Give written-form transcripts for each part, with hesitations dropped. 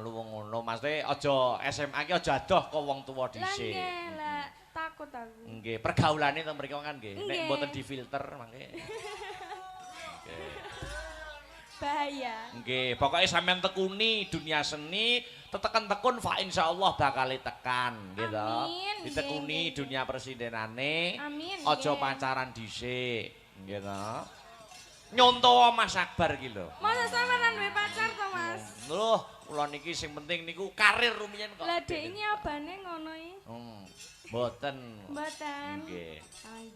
Lu wong ngono, maksudnya aja SMA ki aja adoh kok wong tuwa Lah dhisik. nggih, lah takut aku. Nggih, pergaulane teng mriki kan nggih. Nek Nggih. mboten difilter mangke. Nggih. Bahaya. Nggih, pokoke sampean tekuni dunia seni, tekun fa insyaallah bakal tekan, gitu. Amin, Ditekuni nggih, dunia presidenane. Amin, Aja nggih. pacaran dhisik, gitu. Nyontoh Mas Akbar ki lho. Masa sampean duwe pacar to, Mas? Loh, kula niki sing penting niku karir rumiyin kok. Lah dek ini abane ngono iki. Mboten. Mboten. Nggih.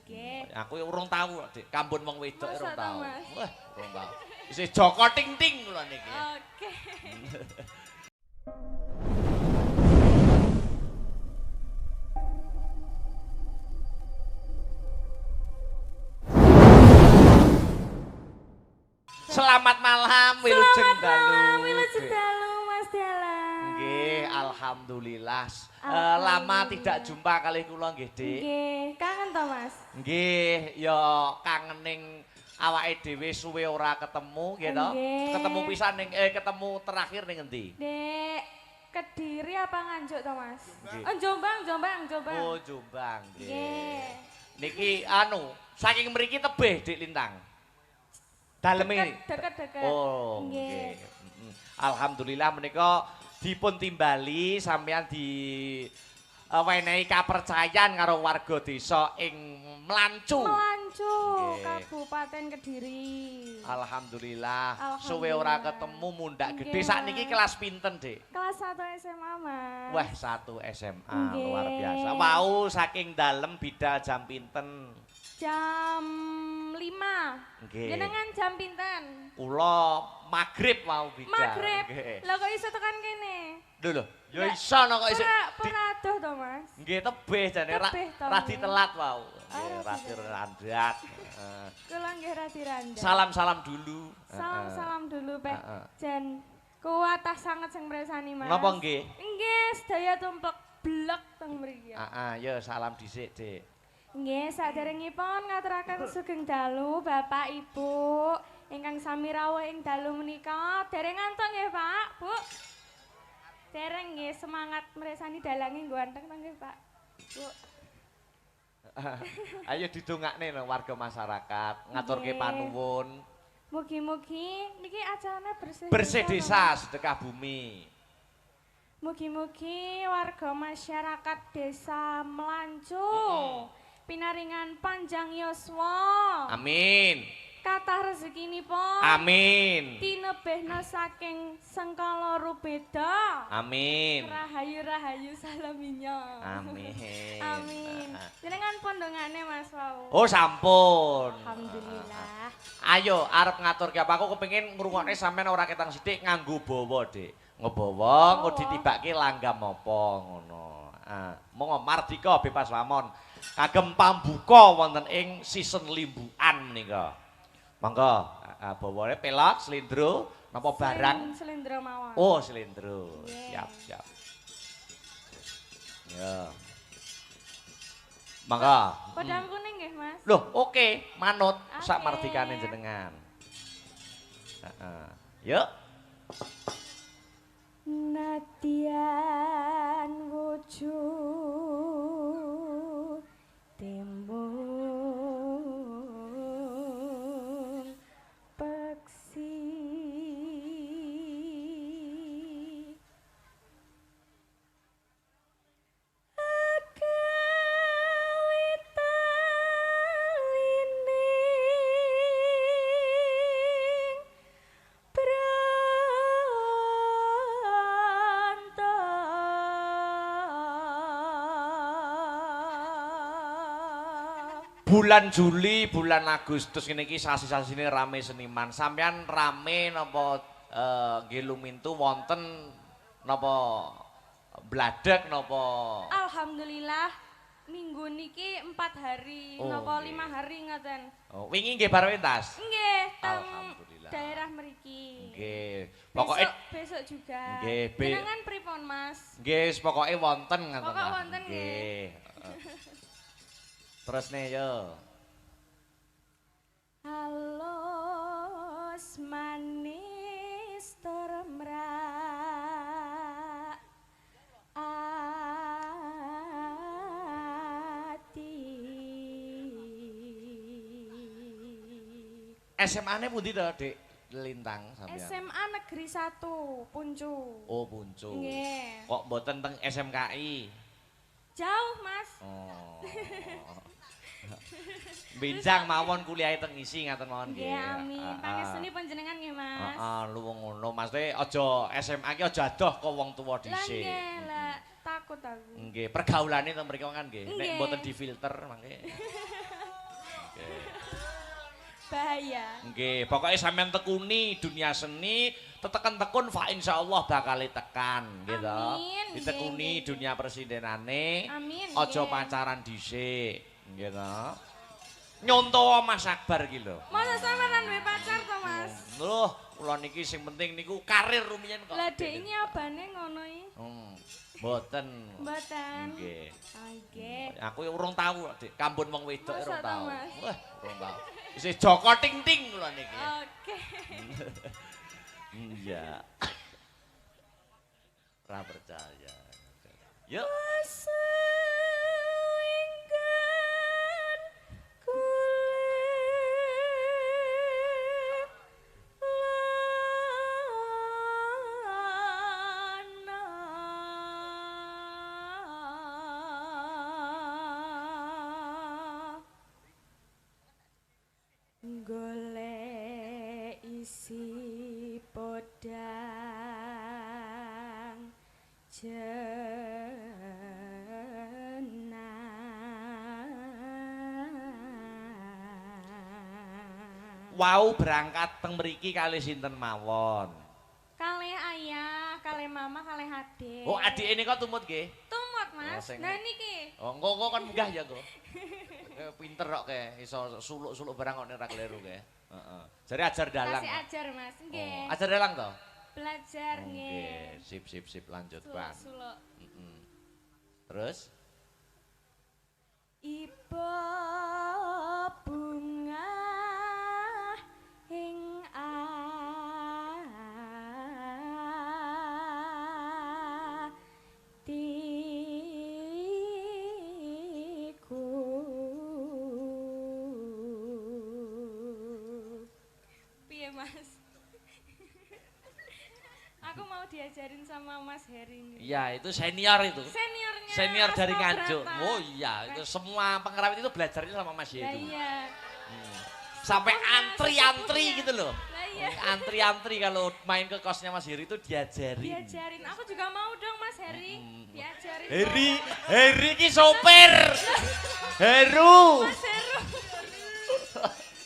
Nggih. Aku urung tahu Dik, kampun wong wedok Masa urung ta, tahu. Mas? Wah, urung tahu. Isih Joko Ting-ting kula niki. Oke. Selamat malam Wilujeng Dalu. Wilujeng Dalu, Mas Dalang. Nggih, alhamdulillah. Alhamdulillah. Lama tidak jumpa kali kula nggih, Dik. Nggih, kangen to, Mas? Nggih, ya kangening awake dhewe suwe ora ketemu gitu. Nggih. Ketemu pisan ning ketemu terakhir ning endi? Dek Kediri apa Nganjuk to, Mas? Nggih. Oh, Jombang, Jombang, Jombang. Oh, Jombang. Nggih. Niki saking mriki tebih Dik Lintang. Daleme. Deket-deket. Oh, nggih. Alhamdulillah menika dipun timbali sampeyan di wenehi kapercayan karo warga desa ing Mlancu. Melancu, Nggih. Kabupaten Kediri. Alhamdulillah, suwe Alhamdulillah. ora ketemu mundak gede. Nggih, Sakniki Mas. kelas pinten, Dik? Kelas 1 SMA, Mas. Wah, 1 SMA, Nggih. luar biasa. Wau, saking dalem bidal jam pinten? Jam 5. Nggih. Jenengan jam pinten? Kula magrib wau bidal. Maghrib. Nggih. Lah kok iso tekan kene? Lho, ya Nggak, iso no kok iso. Pura adoh to, Mas. Nggih tebih jane Tebih to, radi nggih. telat wau. Oh, Nggih, radi radi randat. Kula nggih radi randha. Salam-salam dulu. Salam-salam dulu, Peh. Heeh. Jan kuwatah sanget sing mresani, Mas. Napa nggih? Nggih, sedaya tumplek blek teng mriki. Heeh, ya salam dhisik, Dik. Nggih, saderengipun ngaturaken sugeng dalu Bapak Ibu ingkang sami rawuh ing dalu menika. Dereng ngantuk nggih, Pak, Bu? Dereng nggih, semangat mresani dalange nggo anteng to nggih, Pak? Bu. Ayo didongakne no warga masyarakat, ngaturke Nggih. panuwun. Mugi-mugi niki acarane bersih. Bersih desa, desa, sedekah bumi. Mugi-mugi warga masyarakat desa Melancu pinaringan panjang yuswa. Amin. Kathah rezekinipun. Amin. Tinebehna saking sengkala rubeda. Amin. Rahayu-rahayu salaminya. Amin. Amin. Jenengan pondongane Mas wau. Oh, sampun. Alhamdulillah. Ayo arep ngaturke apa aku kepengin ngrungokne sampean ora ketang sithik nganggo bawa, Dik. Ngebawa, engko ditibake langgam apa ngono. Monggo Mardika bebas lamon. Kagem pambuka wonten ing season limbukan menika. Monggo bawane pelok, slendro, napa barang? Selendro mawon. Oh, slendro. Yeah. Siap, siap. Ya. Monggo. Padang kuning nggih, Mas. Loh, oke, manut sak Oke. mardikane jenengan. Heeh. Yuk. Nadian wujud timbung peksi agawitalining Bulan Juli, bulan Agustus ini iki sasi-sasine rame seniman. Sampean rame napa nggih lumintu wonten napa bladek napa Alhamdulillah minggu niki 4 hari Oh, napa nggih. 5 hari ngoten. wingi nggih bar pentas. Nggih, teng Alhamdulillah. daerah mriki. Nggih. Pokoke Besok juga. Nggih, Jenengan pripun, Mas? nggih pokoke wonten ngoten. Pokok lah. wonten nggih. Terus nih yo. Halus manis termrah SMA-ne pundi to, Dik? Lintang sampean. SMA Negeri 1 Puncu. Oh, Puncu. Nggih. Kok mboten teng SMKI? Jauh, Mas. Oh. Benjang mawon kuliah teng isi ngaten mawon nggih. Nggih, amin. Pangestuni panjenengan nggih, Mas. Heeh, luwung ngono. Maksudnya aja SMA ki aja adoh kok wong tuwa Lah dhisik. nggih, lah takut aku. Nggih, pergaulane teng mriko kan nggih. Nek Nggih. mboten difilter mangke. Nggih. Bahaya. Nggih, pokoknya sampean tekuni dunia seni, tetekan tekun fa insyaallah bakal tekan gitu. Amin, Ditekuni nggih. dunia presidenane. Amin. Aja nggih. pacaran dhisik, gitu. Nyontoh Mas Akbar iki lho. Masa sampean duwe pacar to, Mas? Loh, kula niki sing penting niku karir rumiyin kok. Lah dek ini abane ngono iki. Mboten. Mboten. Nggih. Nggih. Aku ya urung tahu, Dik. Kambun wong wedok Masa urung ta, tahu. Mas? Wah, urung tahu. Isih Joko Ting-ting kula niki. Oke. Iya. Ora percaya. Yuk. Selingkan kulit lana golek isi podang jenang. Wau berangkat teng mriki kalih sinten mawon? Kalih ayah, kalih mama, kalih adik. Oh, adik ini kok tumut nggih? Tumut, Mas. sing- Nah niki. Oh, engko kan munggah ya kok. Pinter kok ke, iso suluk-suluk barang kok nek ora kleru ke. Heeh. Jare ajar dalang. Kasih ajar, Mas. Nggih. Oh, ajar dalang to? Belajar Oh, nggih. Sip lanjut, Bang. Suluk-suluk. Terus Iba bunga ing atiku. Piye, Mas? Aku mau diajarin sama Mas Heri nih. iya itu senior itu. Seniornya Senior dari Asma Nganjuk. Brata. Oh iya, itu semua pengerawit itu belajarnya sama Mas Lah Yedu. iya. Sampai Sepupunya, antri-antri sepupunya. gitu loh. Lah iya. Antri-antri kalau main ke kosnya Mas Heri itu diajarin. Diajarin. Aku juga mau dong Mas Heri. Diajarin. Heri ki sopir. Heru. Mas Heru.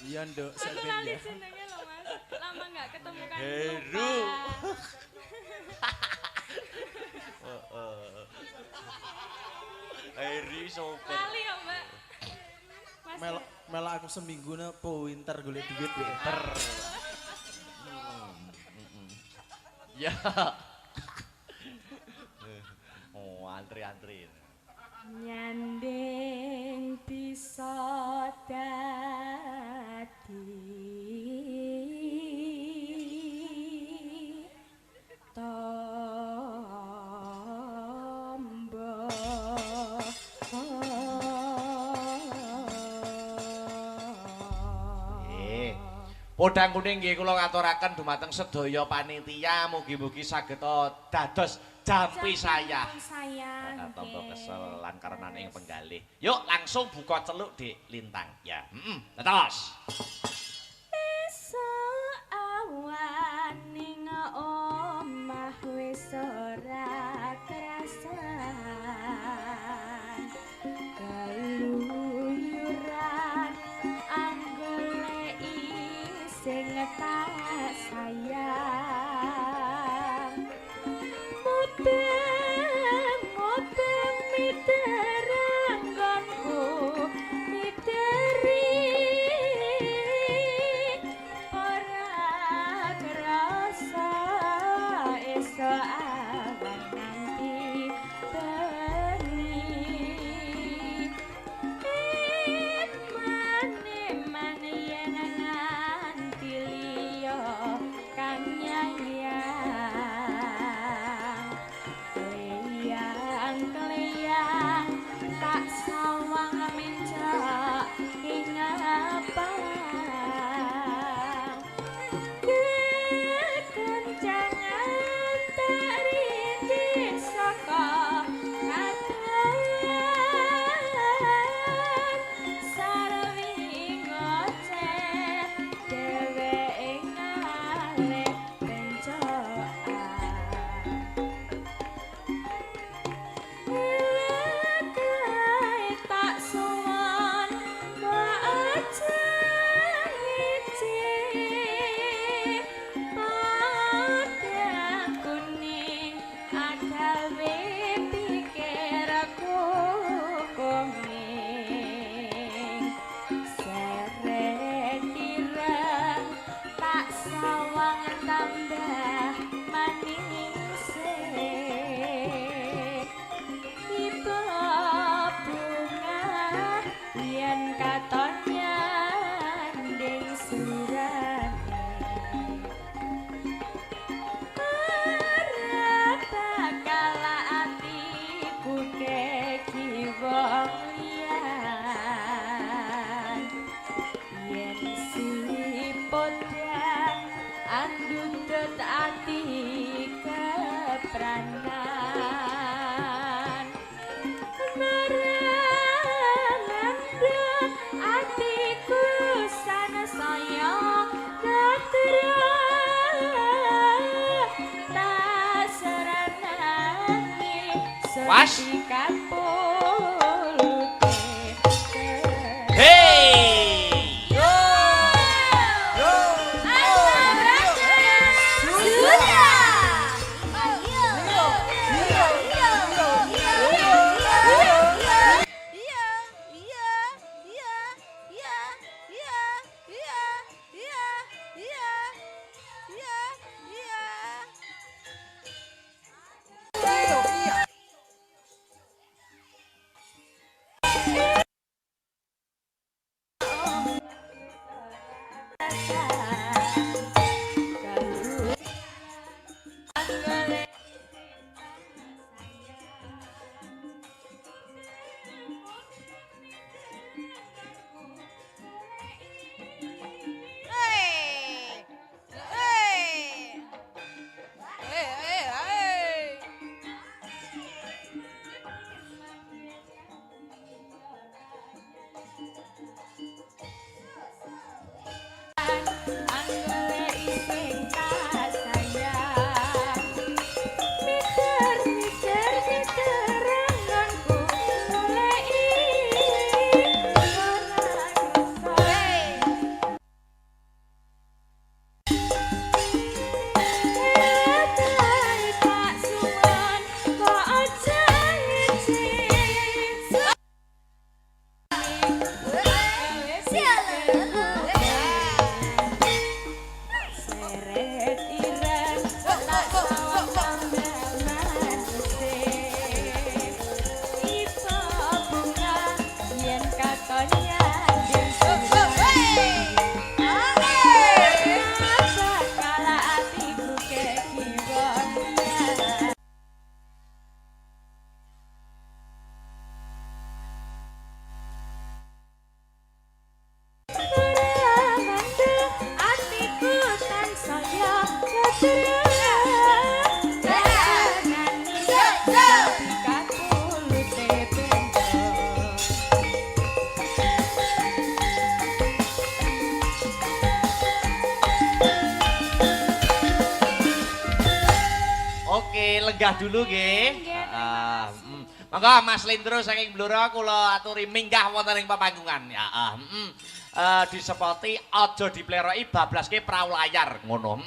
Iya nduk, Aku Sabin lali ya. jenenge loh Mas. Lama nggak ketemu kan. Heru. lupa. Heri sopir. Lali kok Mbak. Mas Melak aku seminggu na pinter golek duit ya. Ter. Ya. Oh, antri-antri. nyanding bisa dadi tombo Podang kuning nggih kula ngaturaken dumateng sedaya panitia mugi-mugi saged dados jampi saya. Tombo kesel lan karenan ing penggalih. Yuk langsung buka celuk Dik Lintang ya. Terus. Esuk awan ning omah wis ora kerasan keluyuran anggoleki sing tak sayang mudeng miteranggonku miteri ora kerasa esok awan nanti bengi iman yen nganti liya kang nyayang kleyang tak sawang mencak ing apa gawe pikirku kuning seret tirang tak sawang tambah manis ibu bunga yen katon nyanding surane kala atiku keki wong liyan yen siput andundut ati kepranan merendut atiku sana saya keterang Was. Hey! Lenggah dulu nggih. Heeh. Monggo Mas Lindro saking Blora kula aturi minggah wonten ing pepanggungan. Ya, disepoti aja dipleroki bablaske prau layar ngono.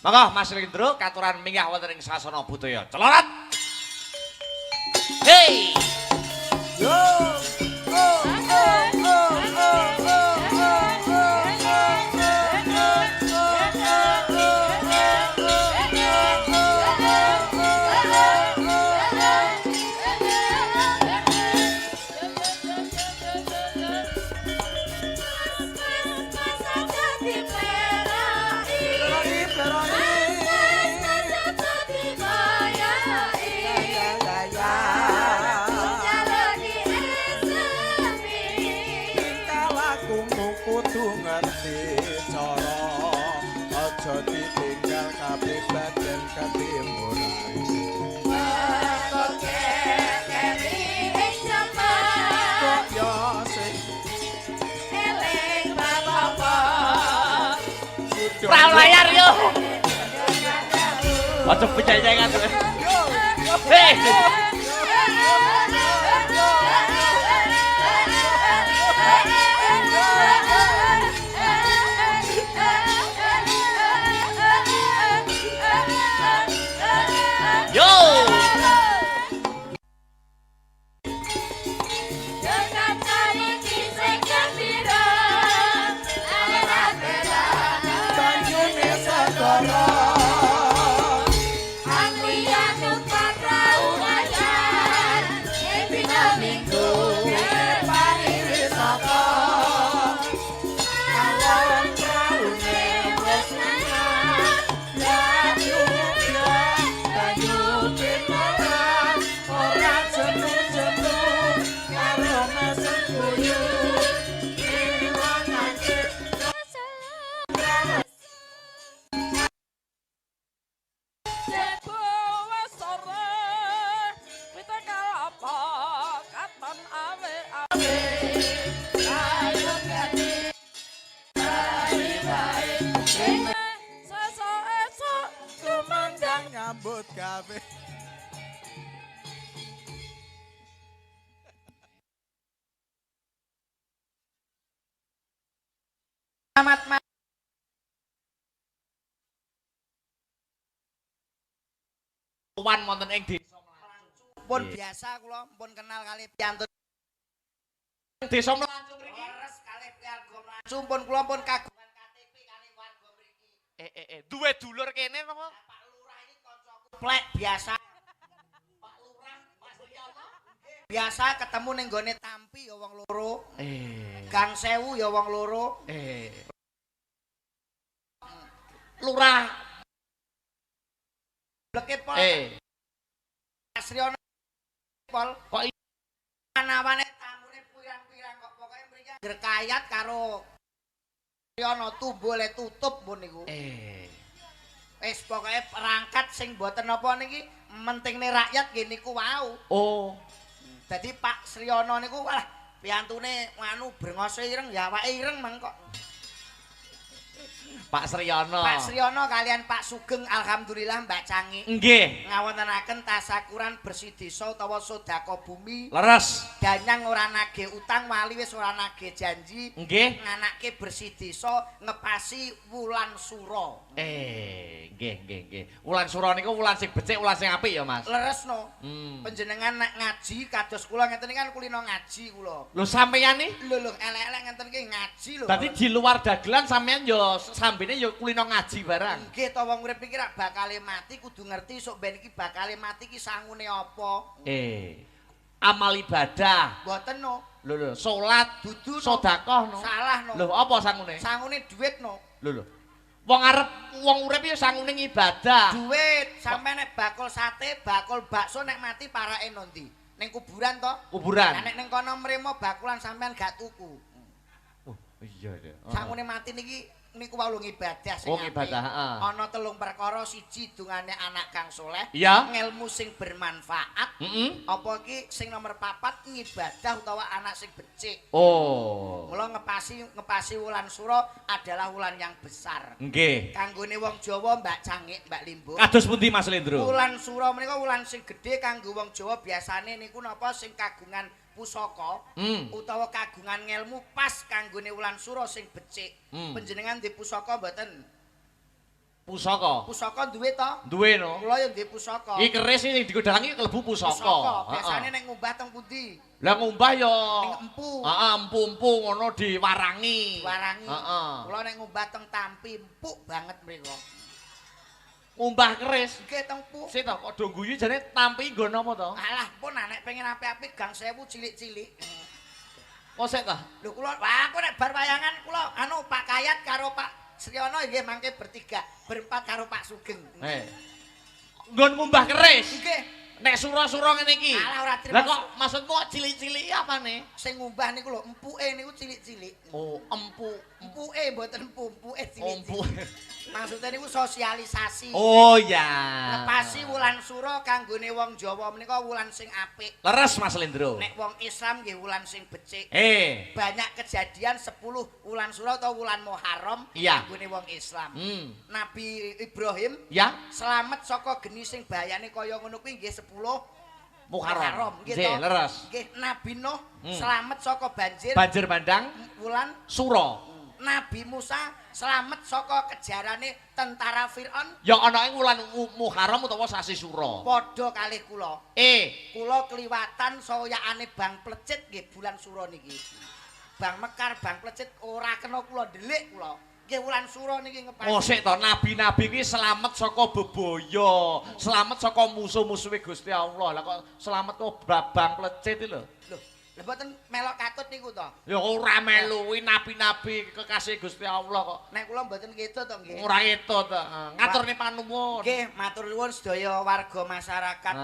Monggo Mas Lindro katuran minggah wonten ing sasana budaya. Celorot. Hey. Yo. Prau layar yo. Ojo penyanyian tuh. Hei. Yo. Sesuk-esuk kumandang nyambut gawe. Selamat Wan wonten ing desa pun biasa kula pun kenal kali piantun desa Melancung mriki. leres kali warga Melancung pun kula pun kagungan KTP kali warga mriki. Duwe dulur kene napa? Pak Lurah iki kancaku plek biasa. Pak Lurah Mas Riono biasa ketemu ning gone Tampi ya wong loro. Gang Sewu ya wong loro. Lurah Bleke pol. Mas Riono pol kok anawane tamune pirang-pirang kok pokoke mriki gerkayat karo Riono tumbule tutup pun niku. Wis pokoke perangkat sing mboten napa niki mentingne rakyat nggih niku wau. Oh. Dadi Pak Sriono niku walah piantune nganu brengose ireng ya awake ireng mengko. Pak Sriono. Pak Sriono kalian Pak Sugeng alhamdulillah Mbak Cangi Nggih. ngawontenaken tasakuran bersih desa utawa sedekah bumi. Leres. Danyang ora nagih utang wali wis ora nagih janji. Nggih. Nganake bersih desa ngepasi wulan sura. Nggih. Wulan sura niku wulan sing becik, wulan sing apik ya, Mas. Leresno. Panjenengan nek ngaji kados kula ngeten iki kan kulino ngaji kula. Lho sampeyan nih? Lho elek-elek ngeten iki ngaji lho. Dadi di luar dagelan sampeyan yo sambene yo kulino ngaji barang. Nggih to wong urip iki rak bakale mati kudu ngerti sok ben iki bakale mati iki sangune apa. Amal ibadah. Mboten no. Lho, salat, Dudu no. sedekah no. Salah no. Lho, apa sangune? Sangune dhuwit no. Lho. Wong arep wong urip ya sangune ibadah. Dhuwit, sampe nek bakul sate, bakul bakso nek mati parake nondi? Ning kuburan to? Kuburan. Lah nek ning kono mremo bakulan sampean gak tuku. Oh, iya deh. Sangune mati niki niku wae ibadah sing Oh, apik. ibadah, heeh. Ana 3 perkara, siji dungane anak kang soleh, Iya. ngelmu sing bermanfaat. Apa iki sing nomor 4 ngibadah utawa anak sing becik. Oh. Mula ngepasi wulan sura adalah wulan yang besar. Nggih. Kanggone wong Jawa Mbak Cangik, Mbak Limbo. Kados pundi Mas Lendro? Wulan sura menika wulan sing gedhe kanggo wong Jawa biasane niku napa sing kagungan pusaka utawa kagungan ngelmu pas kanggone wulan sura sing becik. Panjenengan di pusaka mboten? Pusaka. Pusaka duwe to? Duwe no. Kula ya duwe pusaka. Iki keris sing digodalangi klebu pusaka. Biasane nek ngumbah teng pundi? Lah ngumbah ya Ning empu. Heeh, empu-empu ngono diwarangi. Warangi. Heeh. Kula nek ngumbah teng Tampi empuk banget mriko. Ngumbah keris. Nggih teng empuk. Sik to kok do guyu jane Tampi nggo napa to? Alah pun nek pengen apik-apik Gang Sewu cilik-cilik. Kok sik to? Lho kula aku nek bar wayangan kula anu Pak Kayat karo Pak Sriono nggih mangke bertiga, berempat karo Pak Sugeng. Nggon ngumbah keris. Nggih. Nek sura-sura ngene iki. Alah ora trimo. Lah kok maksudmu kok cilik-cilik apane? Sing ngumbah niku lho empuke niku cilik-cilik. Oh, empu. Empuke mboten empuke cilik. Empu. Maksudnya niku sosialisasi. Oh ya. Ngepasi wulan sura kanggone wong Jawa menika wulan sing apik. Leres Mas Lendro. Nek wong Islam nggih wulan sing becik. Banyak Kejadian 10 wulan sura atau wulan Muharram iya. kanggone wong Islam. Nabi Ibrahim ya selamat saka geni sing bahayane kaya ngono kuwi nggih 10 Muharram. nggih Nggih, leres. Nggih Nabi Nuh selamat saka banjir Banjir bandang wulan sura. Nabi Musa selamat saka kejarane tentara Firaun Ya ana ing wulan Muharram utawa sasi sura. padha kalih kula. Kula kliwatan soyakane Bang Plecit nggih bulan sura niki. Bang Mekar, Bang Plecit ora kena kula ndelik kula. Nggih wulan sura niki ngepasi. Oh sik to nabi-nabi iki selamat saka bebaya, selamat saka musuh-musuhe Gusti Allah. Lah kok selamat kok Bang Plecit iki lho. Lha mboten melok katut niku to. Ya ora melu kuwi nabi-nabi kekasih Gusti Allah kok. Nek kula mboten keto to nggih. Ora etut to. Ngaturne panuwun. Nggih, matur nuwun sedaya warga masyarakat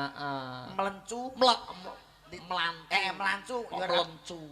Melencu. Melancu ya melencu.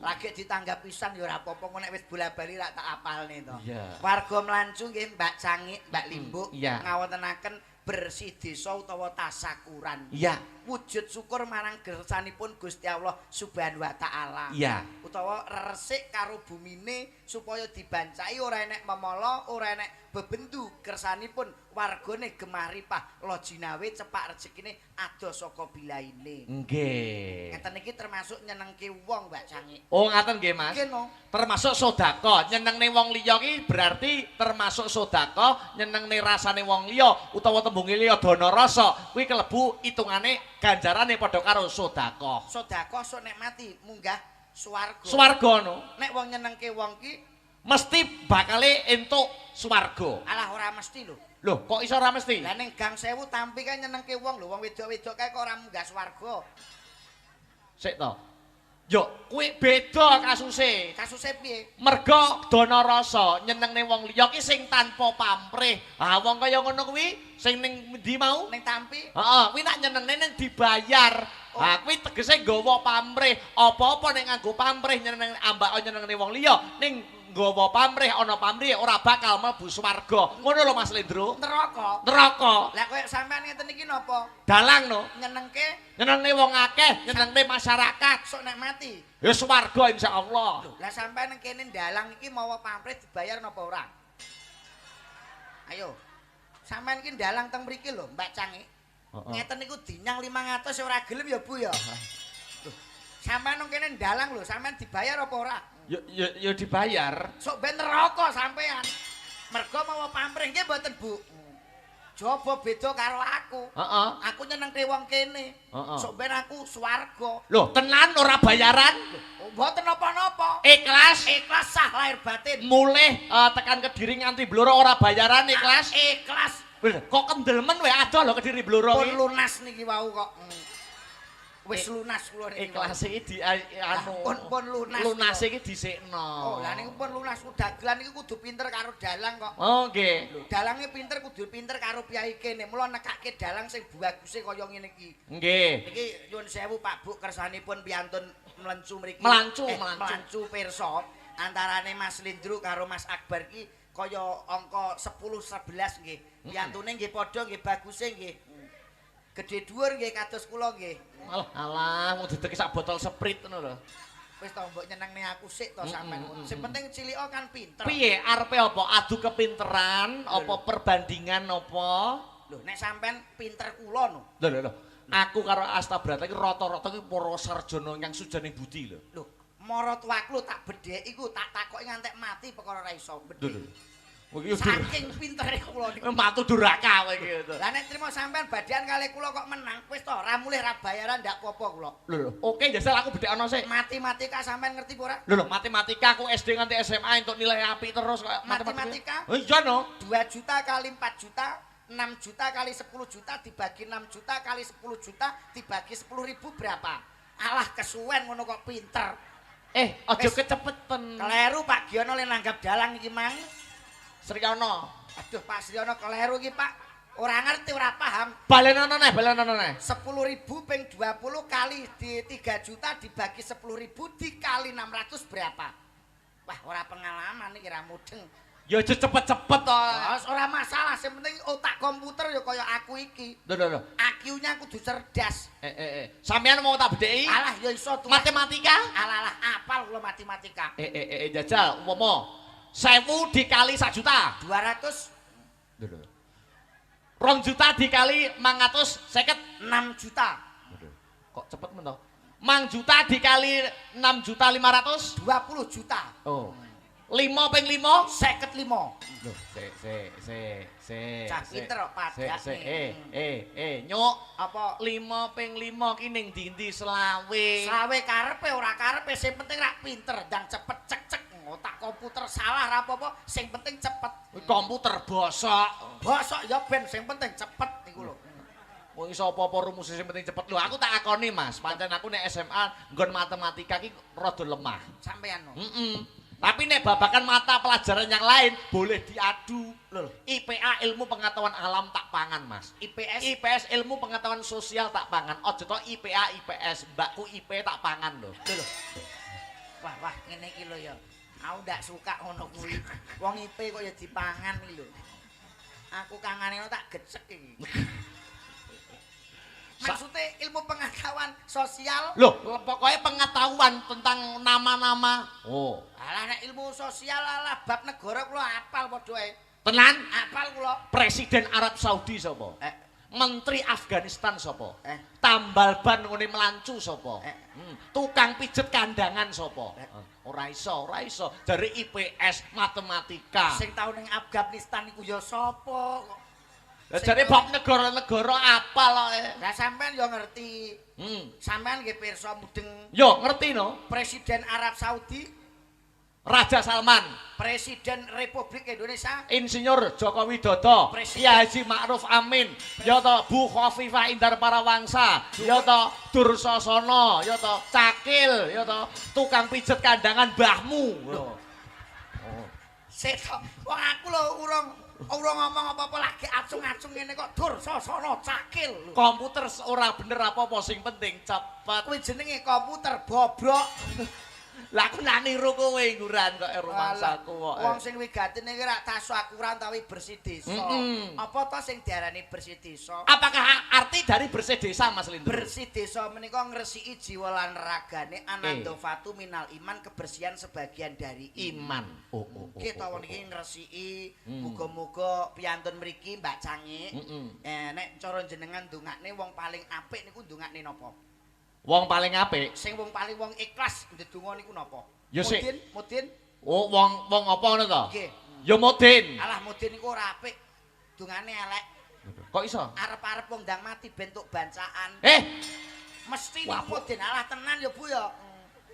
Lagi ditanggap pisan ya ora apa-apa kok nek wis bola-bali rak tak apalne to. Iya. Warga Melancu nggih Mbak Cangik, Mbak Limbuk iya. ngawontenaken bersih desa utawa tasakuran. Iya. Wujud syukur marang gersanipun Gusti Allah Subhanahu wa taala. Iya. Utawa resik karo bumine supaya dibancai ora enek memala, ora enek bebendu gersanipun wargane gemah ripah lojinawe cepak rezekine adoh saka bilaine. Nggih. Ngeten iki termasuk nyenengke wong, Mbak Cangik. Oh, ngaten nggih, Mas. Nggih no. Termasuk sedekah. Nyenengne wong liya ki berarti termasuk sedekah, nyenengne rasane wong liya utawa tembunge liya dana rasa. Kuwi kelebu hitungane ganjarane padha karo sedekah. Sedekah sok nek mati munggah swarga. Swarga no. Nek wong nyenengke wong ki Mesti bakale entuk swarga. alah ora mesti lho. Loh, kok iso ora mesti? Lah ning Gang Sewu tampi kan nyenengke wong lho, wong wedok-wedok kae kok ora munggah swarga. Sik to. Yo, kuwi beda kasuse. Kasuse piye? Merga dana rasa nyenengne wong liya ki sing tanpa pamrih. Ah wong kaya ngono kuwi sing ning ndi mau? Ning tampi Heeh, kuwi nak nyenengne ning dibayar. Ah kuwi tegese nggawa pamrih. Apa-apa ning nganggo pamrih nyeneng ambak nyenengne wong liya ning nggawa pamrih ana pamrih ora bakal mlebu swarga. Ngono lho Mas Lendro. neraka. Neraka. Lah koyo sampean ngeten iki napa? Dalang no. Nyenengke Nyenengne wong akeh, nyenengne masyarakat. sok nek mati. Ya swarga insyaallah. Lah sampean nang kene dalang iki mawa pamrih dibayar napa ora? Ayo. Sampean iki dalang teng mriki lho, Mbak Cangik. Ngeten niku dinyang 500 ora gelem ya Bu ya. Loh, sampean nang kene dalang lho, sampean dibayar apa ora? Ya dibayar. Sok ben neraka sampean. Mergo mawa pamrih nggih mboten Bu. Coba beda karo aku. Heeh. Aku nyenengke wong kene. Heeh. Sok ben aku swarga. Loh, tenan ora bayaran? Oh, mboten napa-napa. Ikhlas. Ikhlas sah lahir batin. Mulih tekan Kediri nganti Blora ora bayaran ikhlas. Ikhlas. Bener, kok kendelemen wae adoh lho Kediri Blora Pun iki. lunas niki wau kok. Wis lunas kula niki. Ikhlas iki di anu. Pun lunas. Lunas iki dhisikno. Oh, lah niku pun lunas dagelan iki kudu pinter karo dalang kok. Oh, nggih. Lho, dalange pinter kudu pinter karo piyai kene. Mula nekake dalang sing baguse kaya ngene iki. Nggih. Niki nyuwun sewu Pak Bu kersanipun piantun melencu mriki. Melancu. Pirsa antarane Mas Lindru karo Mas Akbar iki kaya angka 10 11 nggih. Piantune nggih padha nggih baguse nggih. Gedhe dhuwur nggih kados kula nggih. Alah, mau dideki sak botol Sprite ngono lho. Wis to mbok nyenengne aku sik to sampean. Sing penting cilika kan pinter. Piye arepe apa? Adu kepinteran apa perbandingan apa? Lho nek sampean pinter kula no. Lho. Aku karo Astabrata iki rata-rata iki para sarjana yang sujaning budi lho. Lho, mara tuaku lho tak bedheki ku tak takoki ngantek mati perkara ora iso bedhek. Saking pintere kula niku. Matu duraka kowe iki. Lah nek trimo sampean badian kali kula kok menang, wis to ra mulih ra bayaran ndak apa-apa kula. Lho, oke jajal aku bedhekno sik. Matematika sampean ngerti apa ora? Lho, matematika aku SD nganti SMA entuk nilai apik terus kok Matematika? Oh iya no. 2 juta kali 4 juta, 6 juta kali 10 juta dibagi 6 juta kali 10 juta dibagi 10.000 berapa? Alah kesuwen ngono kok pinter. Aja kecepetan. Kleru Pak Giono le nanggap dalang iki mang. Sriono. Aduh Pak Sriono kleru iki Pak. Ora ngerti, ora paham. Balenono neh. 10.000 ping 20 kali di 3 juta dibagi 10.000 dikali 600 berapa? Wah, ora pengalaman iki ra mudeng. Ya aja cepet-cepet to. Ora masalah, sing penting otak komputer ya kaya aku iki. Lho. IQ-nya kudu cerdas. Sampeyan mau tak bedheki? Alah ya iso tuh. Matematika? Alah apal kula matematika. Jajal umpama 1000 dikali 1 juta. 200 Lho. 2 juta dikali 550. 6 juta. Kok cepet men to? 4 juta dikali 6 juta 500. 20 juta. Oh. 5 ping 5 55. Loh, sik. Cah pinter kok padha. Nyuk, Apa 5 ping 5 ki ning ndi selawe. Slawe karepe ora karepe, sing penting rak pinter dan cepet cek otak komputer salah ra apa-apa, sing penting cepet. Komputer bosok. Bosok ya ben sing penting cepet niku lho. Wong iso apa-apa rumus sing penting cepet. Lho, aku tak akoni, Mas. Pancen aku nek SMA nggon matematika ki rada lemah. Sampeyan no. Tapi nek babakan mata pelajaran yang lain boleh diadu. Loh, IPA ilmu pengetahuan alam tak pangan, Mas. IPS ilmu pengetahuan sosial tak pangan. Ojo to IPA IPS, mbakku IP tak pangan lho. Wah ngene iki lho ya. Aku ndak suka ngono kuwi. Wong IP kok ya dipangan iki lho. Aku kangane tak gecek iki. Maksudnya ilmu pengetahuan sosial. Loh, pokoknya pengetahuan tentang nama-nama. Oh. Alah nek ilmu sosial alah bab negara kula apal padha ae. Tenan? Apal kula. Presiden Arab Saudi sapa? Menteri Afghanistan sapa? Tambal ban ngene melancu sapa? Tukang pijet kandangan sapa? Ora iso. Dari IPS matematika. Sing tau ning Afghanistan iku ya sapa kok? Lah jare bab negara-negara apal kok. Lah sampean yo ngerti. Sampean nggih pirsa mudeng Yo ngerti no. Presiden Arab Saudi, Raja Salman, Presiden Republik Indonesia, Insinyur Joko Widodo, Kiai Haji Ma'ruf Amin, ya to Bu Khofifah Indar Parawangsa, ya to Dursasana, ya to Cakil, ya to tukang pijet kandangan mbahmu. Setok, wong aku lho urung ngomong apa-apa lagi acung-acung ngene kok Dursasana Cakil. Komputer ora bener apa-apa sing penting cepet. Kuwi jenenge komputer bobrok. Lah aku nak niru kowe nguran kok rumangsaku kok. Wong sing wigatine iki rak taso akuran tawi bersih desa. Apa to sing diarani bersih desa? Apakah arti dari bersih desa Mas Lindro? Bersih desa menika ngresiki jiwa lan ragane anandofatu minal iman, kebersihan sebagian dari iman. Kita wong iki ngresiki muga-muga piyantun mriki Mbak Cangik. Nek cara jenengan ndongakne wong paling apik niku ndongakne napa? Wong paling apik, sing wong paling wong ikhlas ndedonga niku napa? Ya sik. Mudin. Oh, wong apa ngono to? Nggih. Ya Mudin. Alah Mudin niku ora apik. Dongane elek. Kok iso? Arep-arep wong ndang mati bentuk bancaan. Mesti niku Mudin. Alah tenan ya Bu ya.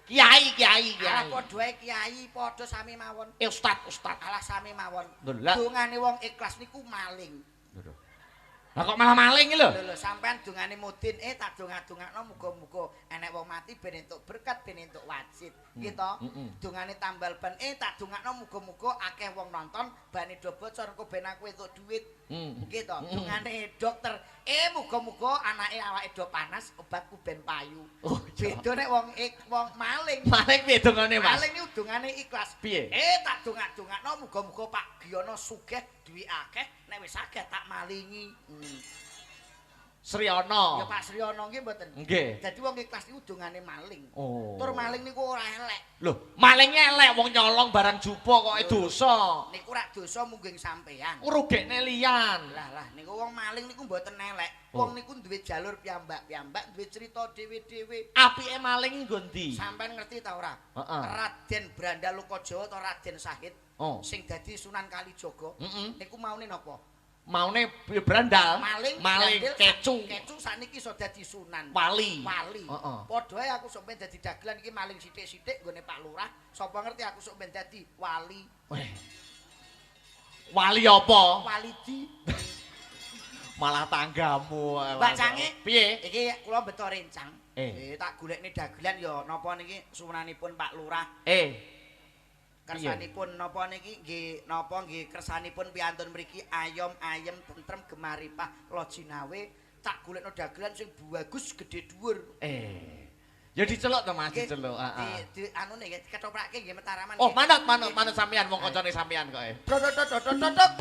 Kiai. Alah padha ae kiai, padha sami mawon. Ustad. Alah sami mawon. Lah. Dongane wong ikhlas niku maling. Lah kok malah maling iki lho? Lho sampean dongane Mudin tak dongak-dongakno muga-muga enek wong mati ben entuk berkat, ben entuk wajib. Gitu. Dongane tambal ban tak dongakno muga-muga akeh wong nonton bane do bocor engko ben aku entuk duit. Gitu. Dongane dokter muga-muga anake awake do panas, obatku ben payu. Beda nek wong maling. Maling piye dongane, Mas? Maling niku dongane ikhlas. Piye? Tak dongak-dongakno muga-muga Pak Giono sugih duwe akeh, nek wis akeh tak malingi. Sriono. Ya Pak Sriono nggih mboten. Nggih. Dadi wong ikhlas niku dongane maling. Oh. Tur maling niku ora elek. Lho, malingnya elek wong nyolong barang jupo kok dosa. Niku rak dosa mungging sampean. Ngrugekne liyan. Lah niku wong maling niku mboten elek. Wong niku duwe jalur piyambak-piyambak, duwe cerita dhewe-dhewe. Apike maling nggo ndi? Sampeyan ngerti ta ora? Heeh. Raden Branda Lokajawa atau Raden Sahid sing dadi Sunan Kalijaga. Niku maune napa? Maune brandal, maling kecu sakniki iso dadi sunan wali. Padha ae aku sok ben dadi dagelan iki maling sithik-sithik nggone Pak Lurah, sapa ngerti aku sok ben dadi wali. Wali apa? Walidi. Malah tanggamu. Mbak Cangik, piye? Iki kula beto rencang. Tak golekne dagelan ya napa niki sunanipun Pak Lurah. Kersanipun napa niki nggih kersanipun piyantun mriki ayom ayem tentrem gemaripah lojinawe tak golekno dagelan sing bagus gedhe dhuwur. Ya diceluk to Mas, diceluk. Di anune nggih ketoprake nggih metaraman. Oh, manut sampean wong kancane sampean kok. Dodok.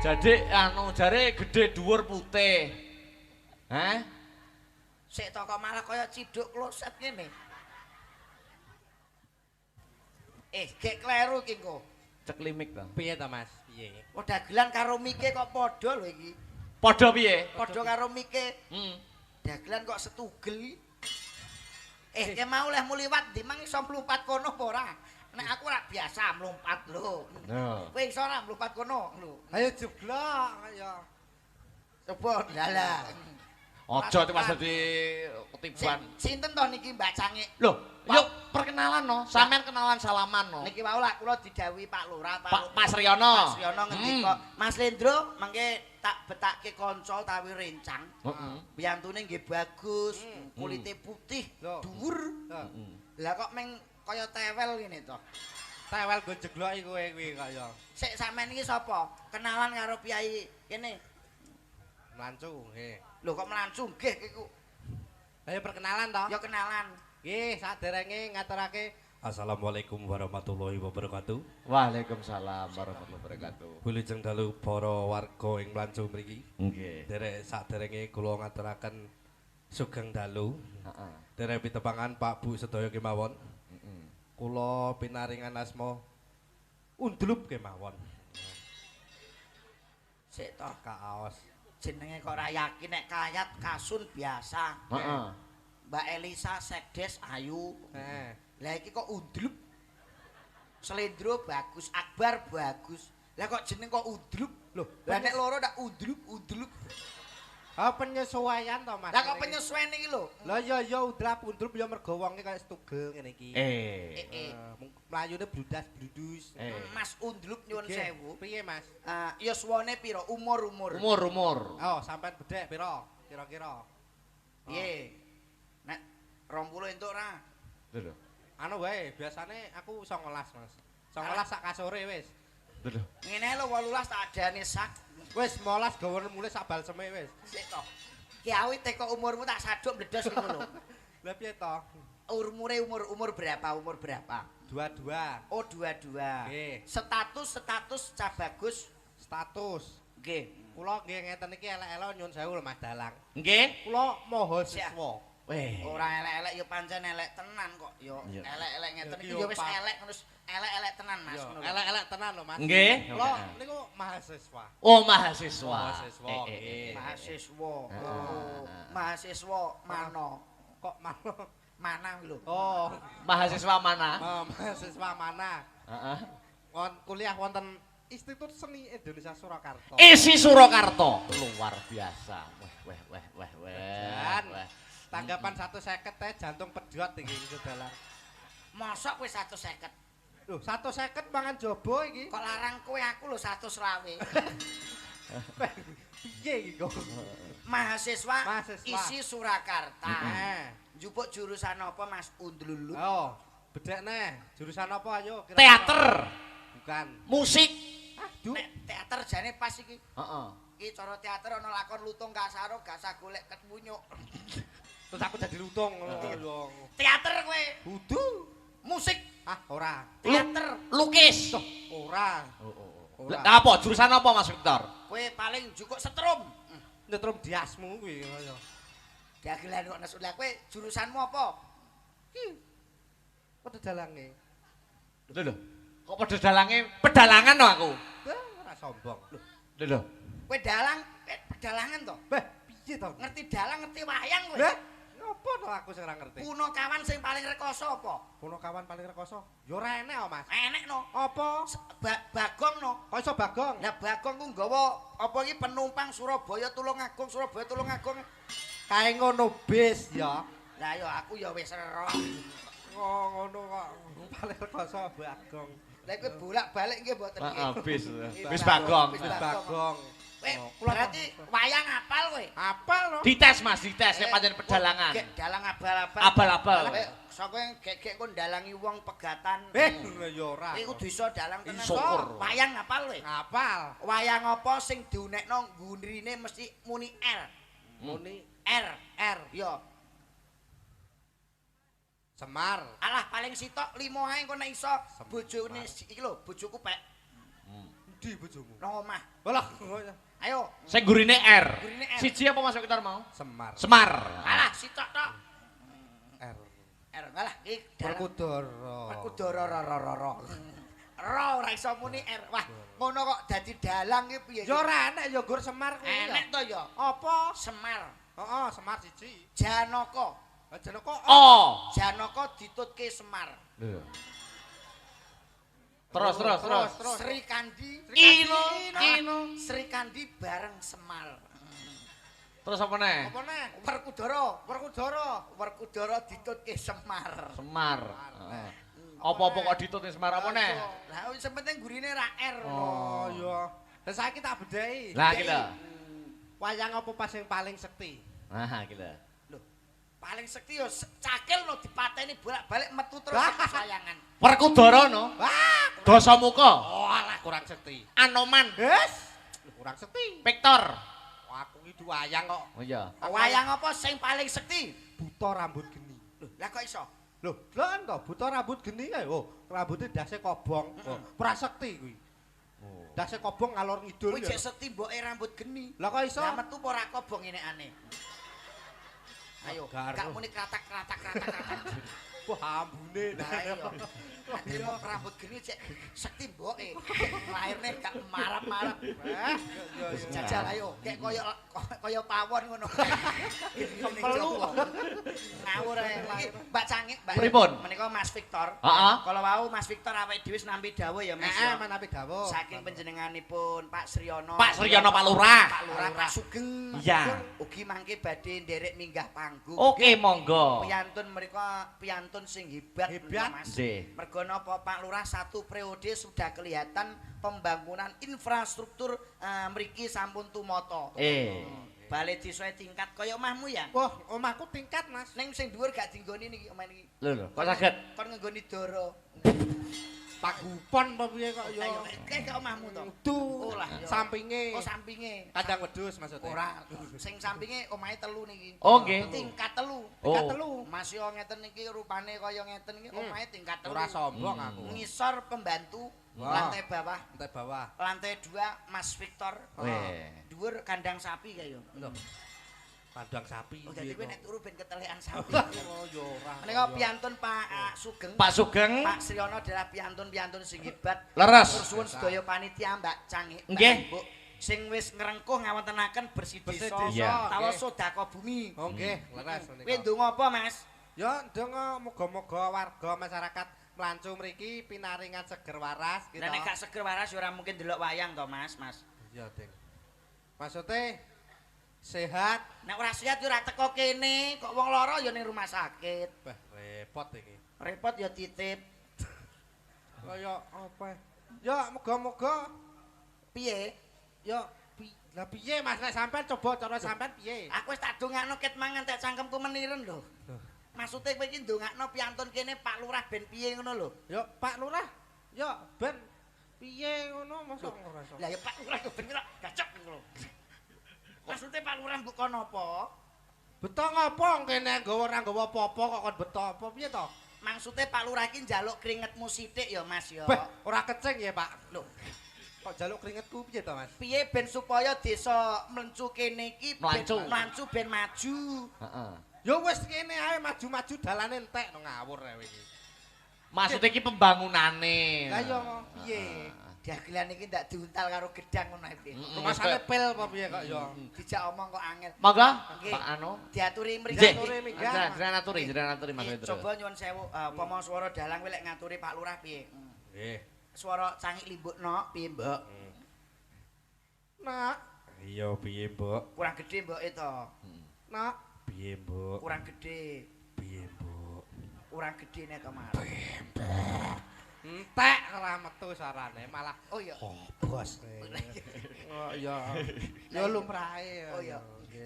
Jadi jare gedhe dhuwur putih. Sik to kok malah kaya ciduk kloset ngene. Gek kleru iki engko. Ceklimik to. Piye ta Mas? Piye? Dagelan karo mike kok padha lho iki. Padha piye? Padha karo mike. Dagelan kok setugel. Ki mau leh muliwat ndi mang iso mlumpat kono apa ora? Nek aku ora biasa mlumpat lho. Kowe iso ora mlumpat kono lho. Ayo jeblok ya. Coba dalah. Aja pas dadi ketiban. Sinten to niki Mbak Cangik? Lho, yo perkenalan no. Sampean kenalan salaman no. Niki wau lak kula didhawuhi Pak Lurah, Mas Riono. Mas Riono ngendika, Mas Lendro mangke tak betake kanca utawi rencang. Heeh. Piyantune nggih bagus, kulite putih, dhuwur. Lah kok meng kaya tewel ngene to. Tewel go jegloki kowe kuwi kaya. Sik sampean iki sapa? Kenalan karo piyai kene. Mlancu, nggih. Lho kok melancu nggih iku. Ayo perkenalan toh. Ya kenalan. Nggih, saderenge ngaturake Assalamualaikum warahmatullahi wabarakatuh. Waalaikumsalam warahmatullahi wabarakatuh. Wilujeng dalu para warga ing Mlancu mriki. Nggih. Derek saderenge kula ngaturaken sugeng dalu. Heeh. Derek pitepangan Pak Bu sedaya kemawon. Kula pinaringan asma Undlup kemawon. Sik to, Kaos. jenenge kok ora yakin nek kayat kasun biasa. Heeh. Mbak Elisa Sekdes ayu. Lah iki kok Undlup. Slendro bagus, Akbar bagus. Lah kok jeneng kok Undlup? Loh, lah nek loro tak Undlup. Ah penyesuaian to Mas. Lah kok penyesuaian iki lho. Lah ya Undlup ya mergo wonge kaya stugel ngene iki. Mlayune bludas-bludus. Mas Undlup nyuwun sewu. Piye Mas? Yuswane pira? Umur. Umur. Oh, sampean bedhek pira? Kira-kira. Piye? Nek 20 entuk ora? Lho. Anu wae, biasane aku 19, Mas. 19 sak kasore wis. Lho. Ngene lho 18 tak adane sak. Wis 19 gawe mulai sak balseme wis. Sik to. Ki awit teko umurmu tak saduk bledos ngono lho. Lah piye to? Umur berapa? 22. Oh 22. Nggih. Status cah bagus. Status. Nggih. Kula nggih ngeten iki elek-elek nyuwun sewu lho Mas Dalang. Nggih. Kula mahasiswa. Weh. Ora elek-elek ya pancen elek tenan kok. Ya Iya. elek-elek ngeten iki Yo, ya wis Pak. elek terus elek-elek tenan Mas. Yo, ngono lho. elek-elek tenan lho Mas. Nggih. Kula niku mahasiswa. Oh, mahasiswa. Mahasiswa, nggih. Mahasiswa. Oh, mahasiswa mana? Kok malu? Mana lho. Oh, Mahasiswa mana? mahasiswa mana? Heeh. Kuliah wonten Institut Seni Indonesia Surakarta. Isi Surakarta. Luar biasa. Weh. Dan tanggapan 150 teh jantung pedhot iki Dalang. Mosok wis 150. Lho, 150 mangan jaba iki. Kok larang kowe aku lho 120. Piye iki kok? Mahasiswa Mahasiswa. isi Surakarta. Heeh. Njupuk jurusan apa Mas Undlulup? Oh, bedhek neh. Jurusan apa ayo? Teater, Bukan. musik. Aduh. Nek teater jane pas iki. Heeh. Iki cara teater ana lakon lutung kasaro gasa golek kemunyuk. Terus aku jadi lutung ngono. Teater kowe, Kudu. musik, Ah, ora. teater. Lukis. Ora. Lah apa jurusan apa Mas Victor? Kowe paling jukuk setrum. Nyetrum diasmu kuwi kaya. Dagelan kok nesu. Lah kowe jurusanmu apa? Padha dalange. Lho. Kok padha dalange pedalangan no aku. Ora sombong. Lho. Kowe dalang, pedalangan to? Beh, piye to? Ngerti dalang, ngerti wayang kowe? Lah, ngopo to aku sing ora ngerti? Kuno kawan sing paling rekoso apa? Kuno kawan paling rekoso. Ya ora enek kok, Mas. Enek no. Apa? Bagong no. Kok iso Bagong? Lah Bagong ku nggawa apa iki penumpang Surabaya Tulungagung. Kae ngono bis ya. Lah ya aku ya wis ero. Kok ngono kok paling rekoso Bagong. Lah kowe bolak-balik nggih mboten nggih. Heeh, bis. Nggih, Bis Bagong. Bis Bagong. Kowe berarti wayang apal kowe? Apal no? Dites Mas, dites nek pancen pedalangan. Gek dalang abal-abal. Abal-abal. Saka gek-gek kon dalangi wong pegatan. Ya ora. Iku bisa dalang tenan. Syukur. Wayang apal kowe? Apal. Wayang apa sing diunekno nggundrine mesti muni R. Muni R. Yo. Semar. Alah paling sitok 5 ae kok nek iso bojone iki lho, bojoku pek Endi bojomu? nang omah. Walah, Ayo, Sing gurine R. Gurine R. Siji apa Mas Victor mau? Semar. Semar. alah sitok tok. R. R alah iki Perkudara. Perkudara ro. Ora iso muni R. Wah, ngono kok dadi dalang iki piye? Ya ora enek ya gur Semar kuwi. enek to ya. Apa? Semar, Heeh, Semar siji. Janaka. Jeneng kok Oh. Janaka ditutke Semar. Terus. Sri Kandi. Ino. Sri Kandi bareng Semar. Terus apa neh? Apa neh? Werkudara ditutke Semar. Semar. Heeh. Apa-apa kok ditutke Semar apa neh? Lah wis penting gurine ra R. Oh iya. Lah saiki tak bedheki. Lah iki lho. Wayang apa pas yang paling sekti? Nah, iki lho. Lho, paling sekti yo cakil no dipateni bolak-balik metu terus sayangan. Werkudara no. Wah, Dasamuka. oh alah kurang sekti. Anoman. Wes, kurang sekti. Victor. Wah, aku iki wayang kok. Oh iya. Wayang apa sing paling sekti? Buta rambut geni. Lho, lah kok iso? Loh, kan to buta rambut geni kae. Oh, rambutnya dase kobong. Oh, prasekti kuwi. Oh. Dase kobong ngalor ngidul Kuwi ya. jek sekti mboke rambut geni. Lah kok iso? Lah metu apa ora kobong enekane. Ayo, Garo. gak muni kratak. Wah, ambune. Lah iya. Rambut geni cek sekti mboke. Lairne gak marap-marap. Jajal ayo, kayak koyo pawon ngono. Kempelu. Ngawur ae. Iki Mbak Cangik, Mbak. Pripun? Menika Mas Victor. Heeh. Kalau wau Mas Victor awake dhewe nampi dawuh ya Mas. Heeh, ya. menawi dawuh. Saking panjenenganipun Pak Sriono. Pak Sriono Pak Lurah. Pak Lurah Pak Sugeng. Iya. Ugi mangke badhe nderek minggah panggung. Oke, monggo. Piyantun mereka piyantun sing hebat. Hebat. Mas. Nggih. Mergo napa Pak Lurah satu periode sudah kelihatan pembangunan infrastruktur mriki sampun tumata. Balai desa tingkat kaya omahmu ya. Wah, omahku tingkat, Mas. Ning sing dhuwur gak dinggoni niki omah niki. Lho, kok saged? Kon nggoni dara. Pagupon apa piye kok ya? Ayo, kae gak omahmu to. Tuh, Oh lah, ya. sampinge. Oh sampinge. Kandang wedhus maksudnya. Ora, sing sampinge omahe telu niki. Oh, nggih. Tingkat telu. Tingkat Oh. telu. Mas yo ngeten niki rupane kaya ngeten iki omahe tingkat telu. Ora sombong aku. Ngisor pembantu, Wah. lantai bawah, Lantai bawah. lantai 2 Mas Victor. Weh. Dhuwur kandang sapi kaya. Lho. Kandang sapi. Oh dadi kowe nek turu ben ketelekan sapi. Oh, ya ora. Menika piyantun Pak Sugeng. Pak Sugeng. Pak Sriono adalah piyantun-piyantun sing hebat. Leres. Matur suwun sedaya panitia Mbak Cangik. Mbak Nggih. Mbok, sing wis ngrengkuh ngawontenaken bersih Bersih desa desa, utawa nggih. sedekah bumi. Oh, nggih, leres Kowe menika. ndonga apa, Mas? Ya, ndonga muga-muga warga masyarakat Mlancu mriki pinaringan seger waras gitu. Lah nek gak seger waras ya ora mungkin delok wayang to, Mas. Iya, Ding. Maksudnya sehat. Nek ora sehat ya ora teko kene, kok wong lara ya ning rumah sakit. Bah, repot iki. Repot ya titip. Kaya apa? Ya, muga-muga Piye? ya lah piye Mas nek sampean coba cara sampean piye? Aku wis tak dongakno ket mangan tek cangkemku meniren lho. Maksudnya kowe iki ndongakno piyantun kene Pak Lurah ben piye ngono lho. Ya Pak Lurah, ya ben piye ngono mosok ora iso. Lah ya Pak Lurah yo ben kira gacok ngono. Maksudnya Pak Lurah mbok kono apa? Beto ngopo kene nggawa ora nggawa apa-apa kok kon beto apa piye to? Maksudnya Pak Lurah iki njaluk keringetmu sithik ya Mas ya. Beh, ora kecing ya Pak. Lho. Kok jaluk keringetku piye to Mas? Piye ben supaya desa Mlencu kene iki Mlancu ben maju. Heeh. Ya wis kene ae maju-maju dalane entek no ngawur ae iki. Maksudnya iki pembangunane. Lah ya piye? Dagelan iki ndak diuntal karo gedang ngono iki. Rumasane pil apa piye kok ya? Dijak omong kok angel. Monggo, Nggih. Pak Anu. Diaturi mriki. Nggih. Aturi minggah. Jenengan aturi Mas Nggih, Pedro. coba nyuwun sewu, upama swara dalang kowe lek ngaturi Pak Lurah piye? Nggih. Swara Cangik Limbukno piye, Mbok? Nak. Iya piye, Mbok? Kurang gedhe mboke to. Nak. Piye, Mbok? Kurang gedhe. Piye, Mbok? Kurang gedhe nek to, Mas. Entek ora metu sarane, malah Oh iya. bos. Oh iya. Ya lumrahe. Oh iya.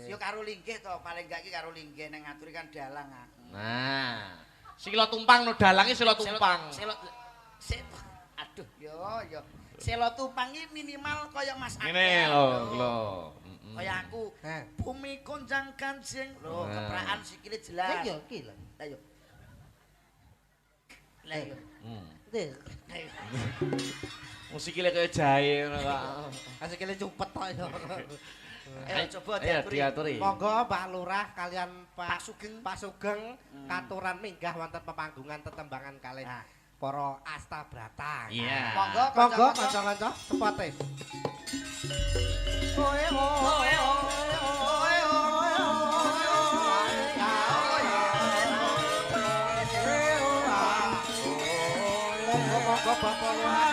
Yo karo linggih to, paling gak iki karo linggih nek ngaturi kan dalang. Nah, sila tumpang no dalange sila tumpang. Aduh, yo. Selo tumpang iki minimal kaya Mas Akeh. Ngene lho. Kaya aku. Heh. Bumi konjang kanjeng. Lho, Nah. kepraan sikile jelas. Iya iki lho. Lah yo. Lah yo. Lah yo. Musikile kaya jahe ngono kok. Asikile cupet tok ya. Ayo coba Ayo diaturi. diaturi. Monggo Pak Lurah kalian Pak Sugeng. Pak Sugeng katuran minggah wonten pepanggungan tetembangan kalih Nah. para astabrata. Iya. Monggo Monggo kanca-kanca. kanca-kanca sepote. Oe oe Monggo Bapak Lurah